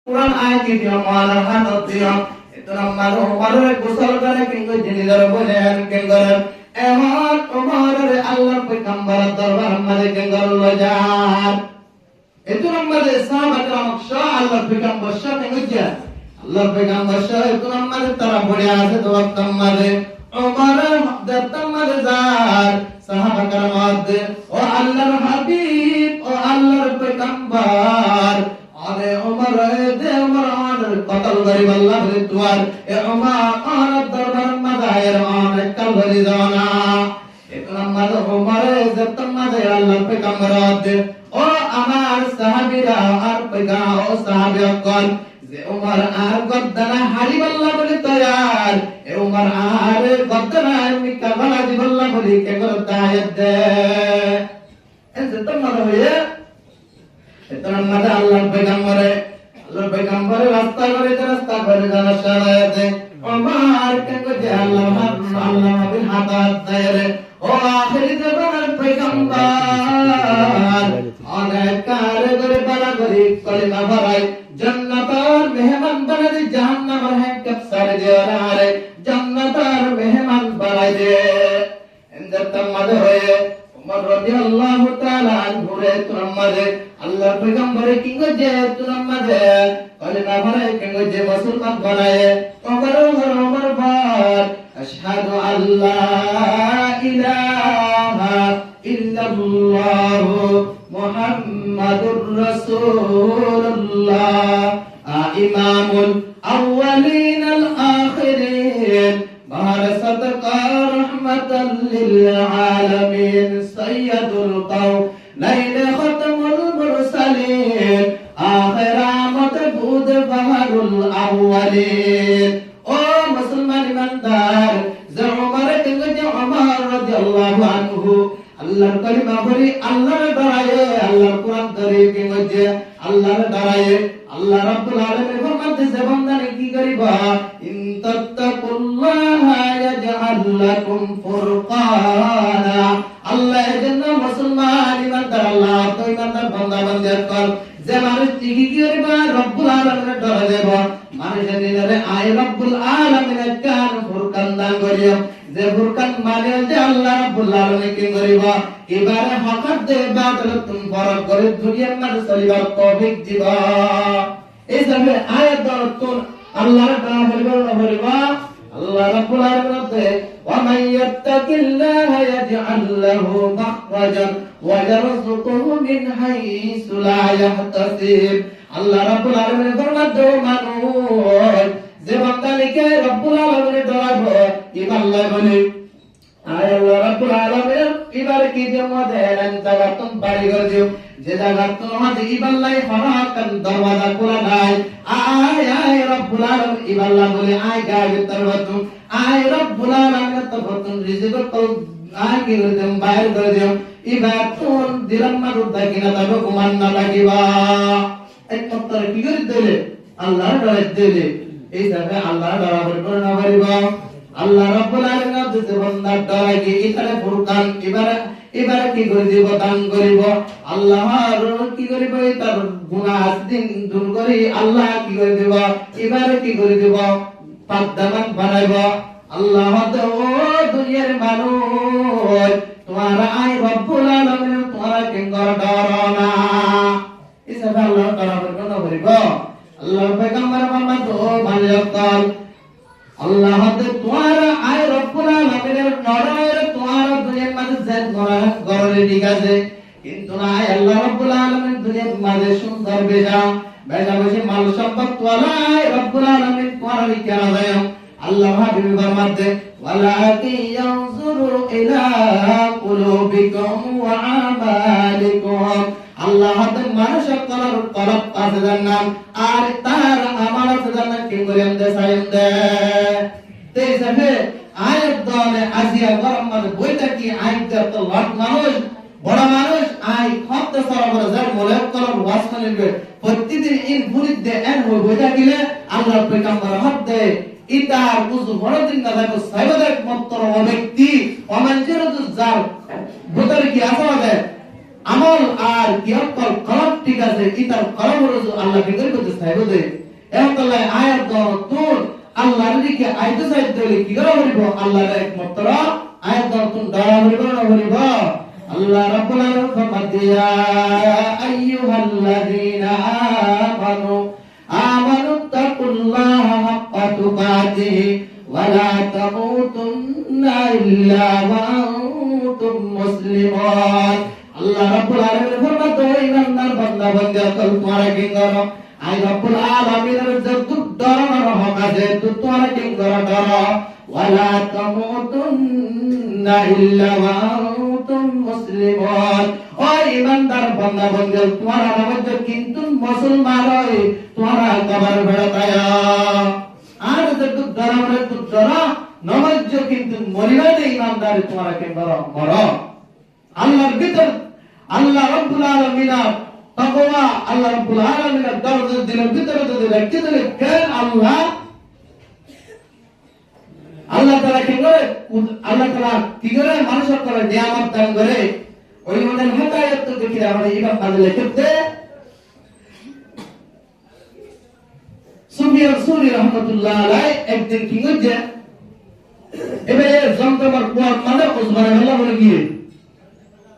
Quran ayat itu malah hanut dia itu nama malah kusal kare kengko jenidar bolen kenggaran emat Umar Allah pegambar darbar made kenggal lajar itu nama sahabat raksha Allah pegambar syah kengja Allah pegambar syah itu nama tara bode ase to waktam made Umar datang made zar sahabat ramat o Allah habib o Allah pegambar Ade Umar de Umar qatl garib Allah ridwan e Umar ana darbar madair ana kalbari dana itu nama Umar zattam madair Allah pegambarat o amar sahabira ar pega o sahabiyan je Umar ar gaddana harib Allah boli tayar e Umar ar gaddana mikka bala Allah boli ke korta yadde en zattam madair itu nama Allah pegambar rasta करे जाना शरायते उमर के जे Allah bin hadat dayre o akhir zaman pegambar अनेक car करे बड़ा करे कलिमा भराय जन्नतर मेहमान बना दे जहन्नम है कब सारे दे रहा जन्नत और मेहमान बना दे इंदर तमद होए उमर रदियल्लाहु ताला अन्हु रे तुमदे Allah pegambar kingo je tunammade kalima bhare kingo je musulman banaye Umar bar ashhadu an la ilaha illallah muhammadur rasulullah imamul awwalin al akhirin baharsat rahmatan lil alamin sayyidul qawlain khatamul mursalin akhir amat bud baharul awwalin o musliman imandar za Umar tinga Umar radhiyallahu anhu Allah kalima bari Allah daraye Allah Quran dare tinga Allah daraye Allah rabbul alamin farmate se bandane ki kariba in tattaqullaha yaj'al lakum furqana Allah ejenna musliman imandar Allah to imandar banda bandar kal je manush ki kariba rabbul alamin dara deba মানুষের দিনে আয় রব্বুল আলামিন কান ফুরকান দান করিও যে ফুরকান মানে যে আল্লাহ রব্বুল আলামিন কি করিবা এবারে হকত দে বাদল তুম ফরক করে দুনিয়ার মধ্যে চলিবার তৌফিক দিবা এই যাবে আয়াত দরতুন আল্লাহর নাম বলবা আল্লাহ রব্বুল আলামিন তে ওয়া মান ইয়াত্তাকিল্লাহা ইয়াজআল লাহু মাখরাজান ওয়া ইয়ারযুকুহু মিন হাইসু লা ইয়াহতাসিব Allah Rabbul Alamin ফরমাতো মানুষ যে বান্দাকে রব্বুল আলামিন ডরাবো ইবাল্লাহ বলে আয় আল্লাহ রব্বুল আলামিন এবার কি জমতে এলেন জাগাতুন বাড়ি করে দিও যে জাগাতুন আমাদের ইবাল্লাহ ফরাকান দরওয়াজা খোলা নাই আয় রব্বুল আলামিন ইবাল্লাহ বলে আয় গায়ে তরবাতু আয় রব্বুল আলামিন তরবাতুন রিজিক তো আয় কি করে দেম বাইরে করে দিও ইবাতুন দিলাম না রুদাকিনা তবে কুমান না লাগিবা একমাত্র কি করে দিলে আল্লাহর ডর দিলে এই জায়গায় আল্লাহর ডর বলবো না বলবো আল্লাহ রাব্বুল আলামিন যে বান্দার ডর কি এখানে ফুরকান এবারে কি করে দিব দান করিব আল্লাহর কি করিব তার গুনাহ দিন দূর করি আল্লাহ কি করে দিব এবারে কি করে দিব পাকদামান বানাইব আল্লাহ তো দুনিয়ার মানুষ তোমার আয় রব্বুল আলামিন তোমার কিংকর ডর না ইসবে আল্লাহ তাআলা বলবেন বলিবো আল্লাহ পয়গম্বর মুহাম্মদ ও মালিকাল আল্লাহ তে তোমার আয় রব্বুল আলামিনের নরমের তোমার দুনিয়ার মাঝে জাত গররে ঠিক আছে কিন্তু না আল্লাহ রব্বুল আলামিন দুনিয়ার মাঝে সুন্দর বেজা বসে মাল সম্পদ তোলা রব্বুল আলামিন তোমার লিখে দেয় আল্লাহ হাবিব ফরমাতে ওয়ালাকি ইয়ানজুরু ইলা কুলুবিকুম ওয়া আমালিকুম আল্লাহ তে মানুষের কলব আছে জান্নাত আর তার আমল আছে জান্নাত কি করে আমদে সাইন্দে তে সবে আয়াত দলে আজিয়া গরম মধ্যে বইটা কি আয়াত তো লাখ মানুষ বড় মানুষ আই খত সরবর যার মোলে কলব ওয়াসমানে প্রতিদিন ইন বুরিদ দে এন বইটা গিলে আল্লাহ পয়গম্বর হদে ইতার বুঝ বড় দিন না দেখো সাইবাদের মত্তর ব্যক্তি অমানজরত জার ভূতরে কি আছে আমল আর কিয়াকল কলম ঠিক আছে ইতার কলম রজু আল্লাহ বিগর করতে চাইব দে এহতাল্লাহ আয়াত দরতুন আল্লাহর দিকে আইতে চাইতে হলে কি করা হইব আল্লাহর একমাত্র আয়াত দরতুন দয়া হইব না হইব আল্লাহ রাব্বুল আলামিন ফরমাতিয়া আইয়ুহাল্লাযীনা আমানু তাকুল্লাহা হাক্কা তুকাতিহি ওয়া লা তামুতুন্না ইল্লা ওয়া আনতুম মুসলিমুন আল্লাহ রাব্বুল আলামিন ফরমাতো ইমানদার বান্দা বান্দা কল তোমারা কি করো আই রাব্বুল আলামিনের যত ডরানোর হক আছে তোমরা কি করো ডরো ওয়া লা তামুতুন্না ইল্লা ওয়া আনতুম মুসলিমুন ও ইমানদার বান্দা বান্দা তোমারা নামাজ কিন্তু মুসলমান হয় তোমরা কবর বেড়াতায়া আর যত ডরানোর তো ডরা নামাজ কিন্তু মরিবা দে ইমানদার তোমরা কি করো মরো আল্লাহর ভিতর আল্লাহ রাব্বুল আলামিনের তাকওয়া আল্লাহ রাব্বুল আলামিনের দরজা দিলের ভিতরে যদি রাখতে দিলে কেন আল্লাহ তাআলা কি করে আল্লাহ তাআলা কি করে মানুষের করে নিয়ামত দান করে ওই মনের হেদায়েত তো দেখি আমরা ইমাম বাদলে করতে সুফিয়ান সুরি রাহমাতুল্লাহ আলাইহি একদিন কি হচ্ছে এবারে জমজমার কুয়ার মানে উসমান আল্লাহ বলে গিয়ে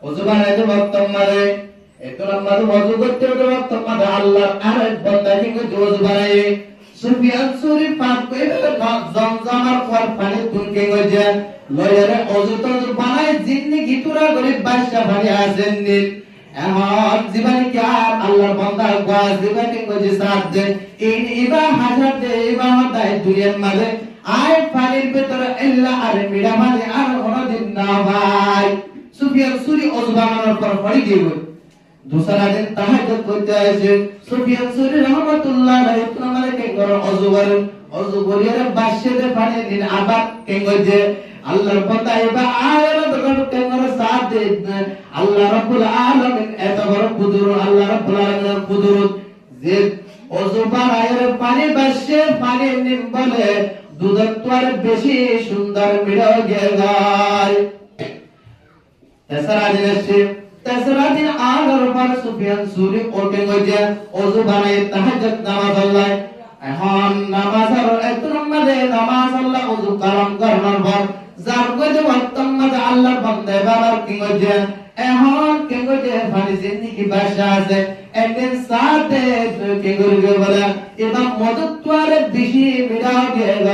ওজবান এত বক্তব্য মারে এত নামাজ ওযু করতে বক্তব্য মারে আল্লাহ আরেক বান্দা কি ওযু বানায় সুফিয়ান সুরি পাক করে জমজমার কুয়ার পানি তুলকে গজে লয়ারে ওযু তো বানায় জিন্দেগি পুরা গরিব বাদশা পানি আসেন নি এখন জীবন কি আর আল্লাহর বান্দা গোয়া জীবন কি গজে সাথ দে ইন ইবা হাজার দে ইবা হদায় দুনিয়ার মাঝে আয় পানির ভিতরে আল্লাহ আর মিড়া মানে আর কোনদিন না ভাই সুফিয়ান সুরি ওযু বানানোর পর পড়ে গিয়ে दूसरा दिन তাহাজ্জুদ করতে আসে সুফিয়ান সুরি রাহমাতুল্লাহ আলাইহি তোমারে কে করো ওযু করিয়া বাসিতে পানি দিন আবার কে গজে আল্লাহর বান্দা এবা আয়ার দরকার কে করো সাথ দে আল্লাহ রাব্বুল আলামিন এত বড় কুদরত আল্লাহ রাব্বুল আলামিনের কুদরত যে ওযু বানায়ের পানি বাসে পানি নিন বলে দুধের তোর বেশি সুন্দর মিড়া গেল তেসরা দিন আগার পর সুফিয়ান সুরি ওঠে গজে ওযু বানায় তাহাজ্জুদ নামাজ আল্লাহ এখন নামাজের এত নম্বরে নামাজ আল্লাহ ওযু কালাম করার পর যার গজে ওয়াক্ত মাঝে আল্লাহর বান্দা বাবার কি গজে এখন কে গজে ফানি জিন্দেগি বাসা আছে একদিন সাথে কে গজে বলে এবার মদত তোরে বেশি মিলা গেল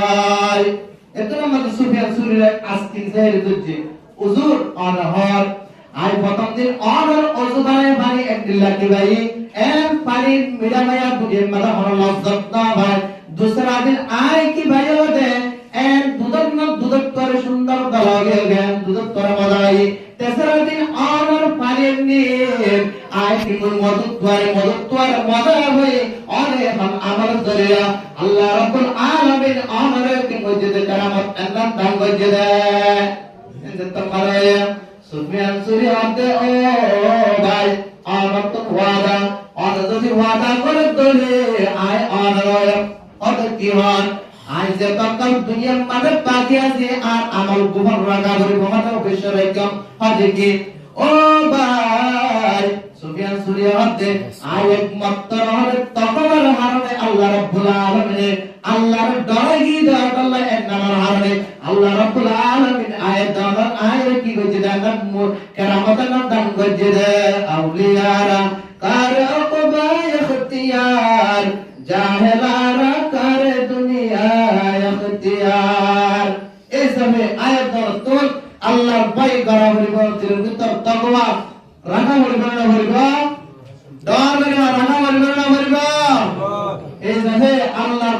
এত নম্বরে সুফিয়ান সুরি আস্কিন জাহির করছে হুজুর অনহর আই প্রথম দিন অনর ওযু বানায় পানি একদিল্লা কি ভাই এম পানি মিলা মায়া দুধে মালা হল লজ্জত না ভাই दूसरा दिन আই কি ভাই হতে এম দুধক করে সুন্দর দলাগে গেন দুধক করে মজাই তেসরা দিন অনর পানি নিয়ে আই কি মদত তোরে মজা হই অনে हम আমল দরিয়া আল্লাহ রাব্বুল আলামিন অনরে কি মসজিদে কারামত আল্লাহ দান গজে দে এত করে সুফিয়ান সুরি আতে ও ভাই আমার তো ওয়াদা আর যদি ওয়াদা করে দলে আই অনর অত কি হন আই যে তকল দুনিয়ার মাঝে বাকি আছে আর আমল গোপন রাখা করে ভমাতে অবশ্যই একদম হবে কি ও ভাই সুফিয়ান সুরি আতে আই একমাত্র হলে তকবার হারনে আল্লাহ রাব্বুল আলামিন আল্লাহর ডরাই দাও আল্লাহ এর নামের হারনে আল্লাহ রাব্বুল আলামিন আয়াত আয়াত কি কইছে দান কেরামতের দান কইছে দে আউলিয়ারা কার আকবা ইখতিয়ার জাহেলারা কার দুনিয়া ইখতিয়ার এই সময় আয়াত তো আল্লাহর ভয় করা হইব দিলের ভিতর তাকওয়া রাখা হইব না হইব ডর হইব রাখা হইব না হইব এই সময় আল্লাহর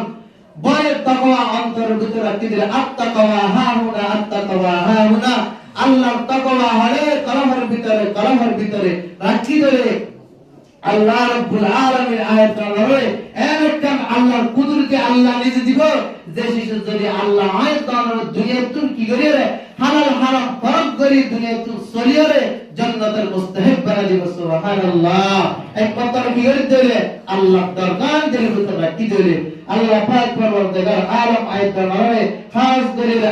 ভয় তাকওয়া অন্তরের ভিতরে রাখতে দিলে আত্তাকওয়া হাহুনা আল্লাহর তাকওয়া হলে কলমের ভিতরে রাখি দিলে আল্লাহ রাব্বুল আলামিন আয়াত রয়ে একদম আল্লাহর কুদরতে আল্লাহ নিজে দিব যে শিশু যদি আল্লাহ আয়াত দুনিয়ার তুন কি করে রে হালাল হারাম ফরক করে দুনিয়ার তুন সরিয়ে রে জান্নাতের মুস্তাহিক বানা দিব সুবহানাল্লাহ এক কথা কি করে দিলে আল্লাহ দরকার দিলে ভিতরে রাখি দিলে আল্লাহ পাক পরওয়ারদিগার আলম আয়াত রয়ে খাস দিলে